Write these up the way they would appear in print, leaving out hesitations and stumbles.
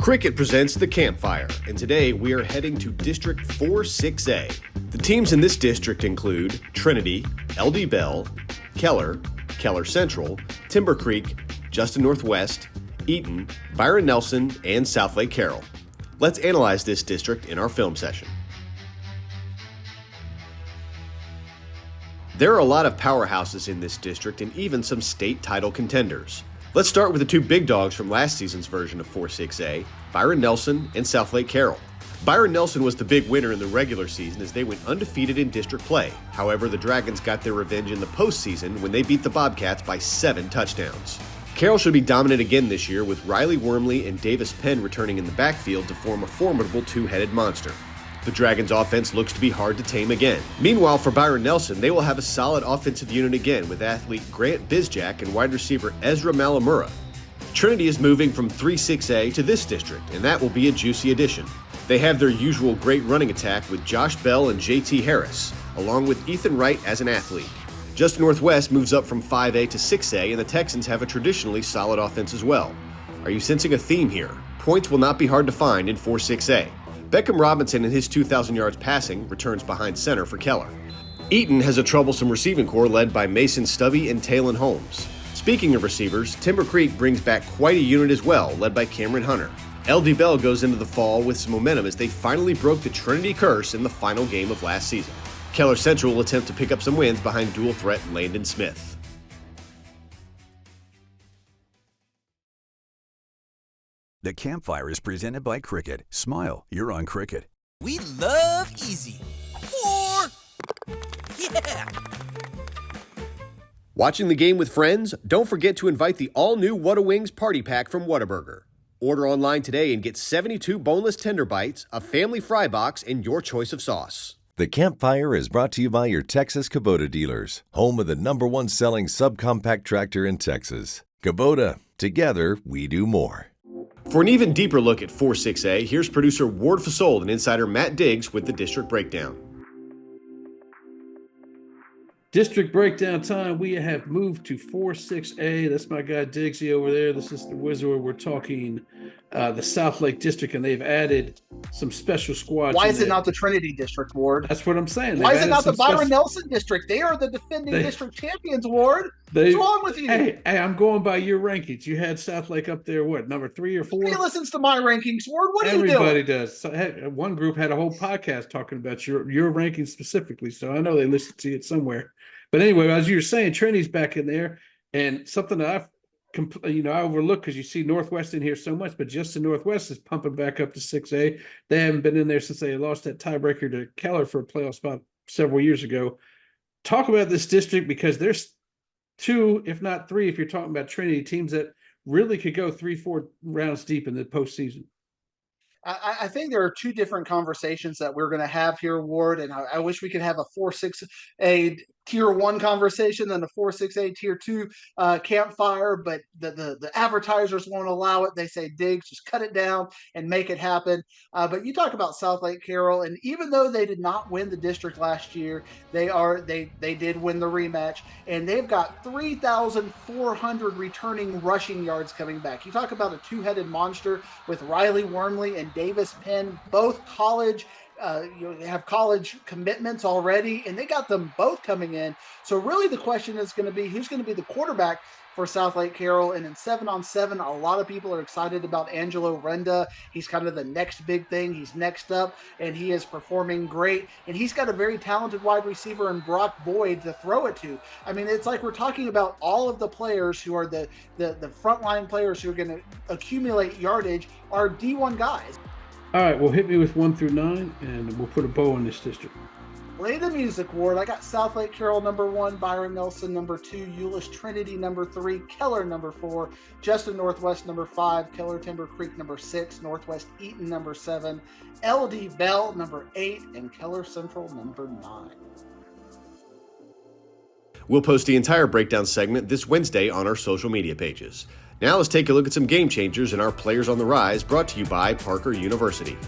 Cricket presents The Campfire, and today we are heading to District 4-6A. The teams in this district include Trinity, LD Bell, Keller, Keller Central, Timber Creek, Justin Northwest, Eaton, Byron Nelson, and South Lake Carroll. Let's analyze this district in our film session. There are a lot of powerhouses in this district and even some state title contenders. Let's start with the two big dogs from last season's version of 4-6A, Byron Nelson and South Lake Carroll. Byron Nelson was the big winner in the regular season as they went undefeated in district play. However, the Dragons got their revenge in the postseason when they beat the Bobcats by 7 touchdowns. Carroll should be dominant again this year with Riley Wormley and Davis Penn returning in the backfield to form a formidable two-headed monster. The Dragons' offense looks to be hard to tame again. Meanwhile, for Byron Nelson, they will have a solid offensive unit again with athlete Grant Bizjack and wide receiver Ezra Malamura. Trinity is moving from 3-6A to this district, and that will be a juicy addition. They have their usual great running attack with Josh Bell and JT Harris, along with Ethan Wright as an athlete. Justin Northwest moves up from 5A to 6A, and the Texans have a traditionally solid offense as well. Are you sensing a theme here? Points will not be hard to find in 4-6A. Beckham Robinson and his 2,000 yards passing returns behind center for Keller. Eaton has a troublesome receiving corps led by Mason Stubby and Talon Holmes. Speaking of receivers, Timber Creek brings back quite a unit as well, led by Cameron Hunter. LD Bell goes into the fall with some momentum as they finally broke the Trinity curse in the final game of last season. Keller Central will attempt to pick up some wins behind dual threat Landon Smith. The Campfire is presented by Cricket. Smile, you're on Cricket. We love easy. 4! Yeah! Watching the game with friends? Don't forget to invite the all-new Whata Wings Party Pack from Whataburger. Order online today and get 72 boneless tender bites, a family fry box, and your choice of sauce. The Campfire is brought to you by your Texas Kubota dealers, home of the #1 selling subcompact tractor in Texas. Kubota, together we do more. For an even deeper look at 4-6A, here's producer Ward Fasold and insider Matt Diggs with the district breakdown. District breakdown time. We have moved to 4-6A. That's my guy Diggsy over there. This is the Wizard. We're talking the South Lake District, and they've added some special squads. Why is it not the Trinity District, Ward? That's what I'm saying. Why is it not the Byron Nelson District? They are the defending district champions, Ward. What's wrong with you? Hey, I'm going by your rankings. You had South Lake up there, what, number 3 or 4? He listens to my rankings, Ward. What are you doing? Everybody does. So, one group had a whole podcast talking about your rankings specifically, so I know they listened to it somewhere. But anyway, as you were saying, Trinity's back in there, and something that I overlook because you see Northwest in here so much, but Justin Northwest is pumping back up to 6A. They haven't been in there since they lost that tiebreaker to Keller for a playoff spot several years ago. Talk about this district because there's 2, if not 3, if you're talking about Trinity teams that really could go 3-4 rounds deep in the postseason. I think there are 2 different conversations that we're going to have here, Ward, and I wish we could have a 4-6A Tier 1 conversation than a 4-6A Tier 2 campfire, but the advertisers won't allow it. They say, Diggs, just cut it down and make it happen. But you talk about South Lake Carroll, and even though they did not win the district last year, they did win the rematch, and they've got 3,400 returning rushing yards coming back. You talk about a two-headed monster with Riley Wormley and Davis Penn, both college. They have college commitments already, and they got them both coming in. So really the question is going to be who's going to be the quarterback for South Lake Carroll. And in 7-on-7, a lot of people are excited about Angelo Renda. He's kind of the next big thing. He's next up, and he is performing great. And he's got a very talented wide receiver in Brock Boyd to throw it to. I mean, it's like we're talking about all of the players who are the frontline players who are going to accumulate yardage are D1 guys. All right, well, hit me with 1 through 9, and we'll put a bow in this district. Play the music, Ward. I got South Lake Carroll number 1, Byron Nelson number 2, Euless Trinity number 3, Keller number 4, Justin Northwest number 5, Keller Timber Creek number 6, Northwest Eaton number 7, LD Bell number 8, and Keller Central number 9. We'll post the entire breakdown segment this Wednesday on our social media pages. Now let's take a look at some game changers and our players on the rise, brought to you by Parker University.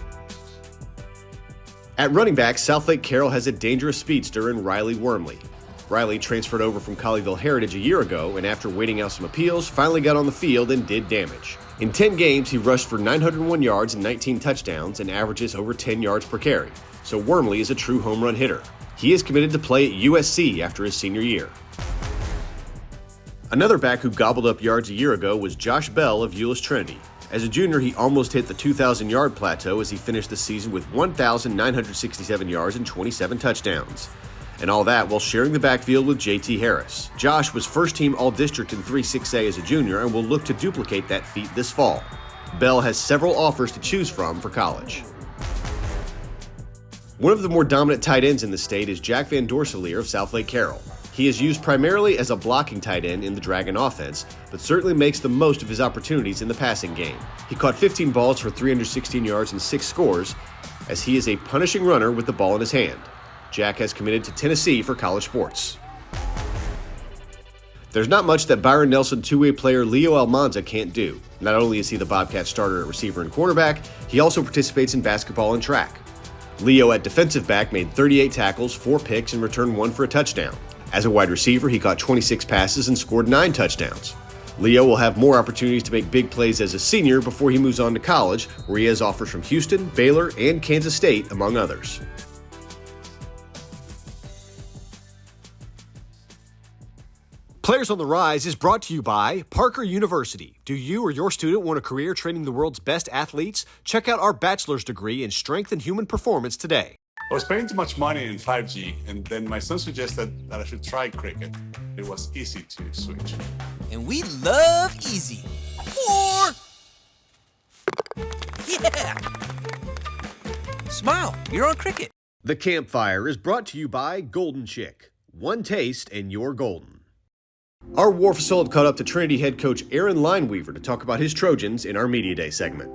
At running back, South Lake Carroll has a dangerous speedster in Riley Wormley. Riley transferred over from Colleyville Heritage a year ago, and after waiting out some appeals, finally got on the field and did damage. In 10 games, he rushed for 901 yards and 19 touchdowns and averages over 10 yards per carry. So Wormley is a true home run hitter. He is committed to play at USC after his senior year. Another back who gobbled up yards a year ago was Josh Bell of Euless Trinity. As a junior, he almost hit the 2,000-yard plateau as he finished the season with 1,967 yards and 27 touchdowns. And all that while sharing the backfield with J.T. Harris. Josh was first-team All-District in 3-6A as a junior and will look to duplicate that feat this fall. Bell has several offers to choose from for college. One of the more dominant tight ends in the state is Jack Van Dorseleer of Southlake Carroll. He is used primarily as a blocking tight end in the Dragon offense, but certainly makes the most of his opportunities in the passing game. He caught 15 balls for 316 yards and 6 scores, as he is a punishing runner with the ball in his hand. Jack has committed to Tennessee for college sports. There's not much that Byron Nelson two-way player Leo Almanza can't do. Not only is he the Bobcat starter at receiver and cornerback, he also participates in basketball and track. Leo at defensive back made 38 tackles, 4 picks, and returned 1 for a touchdown. As a wide receiver, he caught 26 passes and scored 9 touchdowns. Leo will have more opportunities to make big plays as a senior before he moves on to college, where he has offers from Houston, Baylor, and Kansas State, among others. Players on the Rise is brought to you by Parker University. Do you or your student want a career training the world's best athletes? Check out our bachelor's degree in strength and human performance today. I was spending too much money in 5G, and then my son suggested that I should try cricket. It was easy to switch. And we love easy. 4. Yeah. Smile, you're on cricket. The Campfire is brought to you by Golden Chick. One taste and you're golden. Our Wharf Assault caught up to Trinity head coach Aaron Lineweaver to talk about his Trojans in our Media Day segment.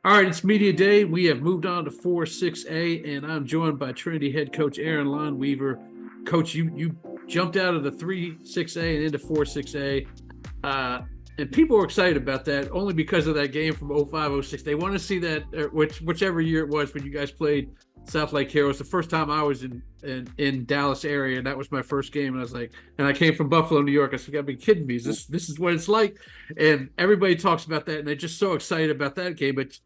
All right, it's Media Day. We have moved on to 4-6A, and I'm joined by Trinity head coach Aaron Lineweaver. Coach, you jumped out of the 3-6A and into 4-6A, and people were excited about that only because of that game from 05-06. They want to see that, whichever year it was when you guys played Southlake Carroll. It's the first time I was in Dallas area, and that was my first game. And I was like, and I came from Buffalo, New York. I said, "You gotta be kidding me! This is what it's like." And everybody talks about that, and they're just so excited about that game. But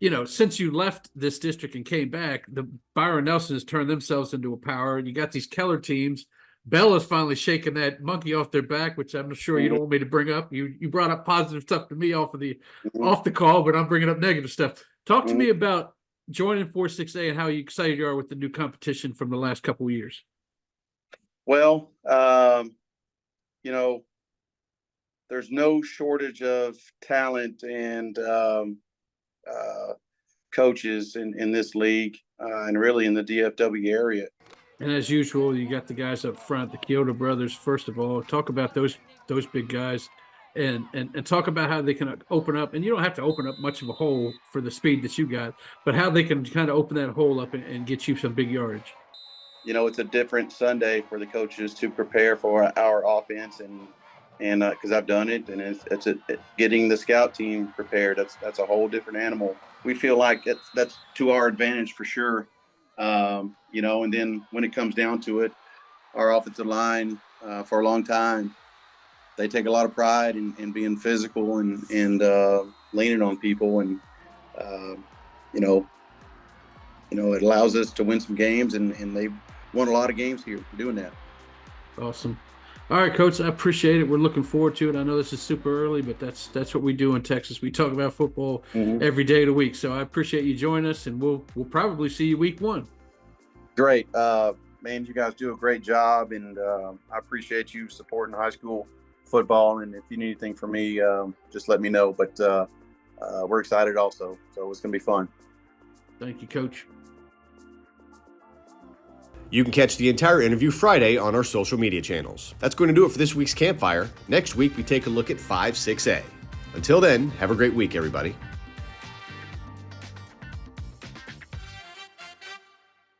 you know, since you left this district and came back, the Byron Nelson has turned themselves into a power, and you got these Keller teams. Bell is finally shaking that monkey off their back, which I'm sure you don't want me to bring up. You brought up positive stuff to me off the call, but I'm bringing up negative stuff. Talk to me about joining 4-6A and how excited you are with the new competition from the last couple of years. Well, you know, there's no shortage of talent and coaches in this league and really in the DFW area. And as usual, you got the guys up front, the Kyoto brothers. First of all, talk about those big guys. And talk about how they can open up, and you don't have to open up much of a hole for the speed that you got, but how they can kind of open that hole up and get you some big yardage. You know, it's a different Sunday for the coaches to prepare for our offense, and because I've done it, and it's getting the scout team prepared. That's a whole different animal. We feel like that's to our advantage for sure. You know, and then when it comes down to it, our offensive line for a long time, they take a lot of pride in being physical and leaning on people, and you know, it allows us to win some games, and they've won a lot of games here doing that. Awesome. All right, Coach, I appreciate it. We're looking forward to it. I know this is super early, but that's what we do in Texas. We talk about football every day of the week. So I appreciate you joining us, and we'll probably see you week 1. Great, man. You guys do a great job, and I appreciate you supporting high school football, and if you need anything from me, just let me know. But we're excited also, so it's gonna be fun. Thank you, Coach. You can catch the entire interview Friday on our social media channels. That's going to do it for this week's Campfire. Next week, we take a look at 5-6A. Until then, have a great week, everybody.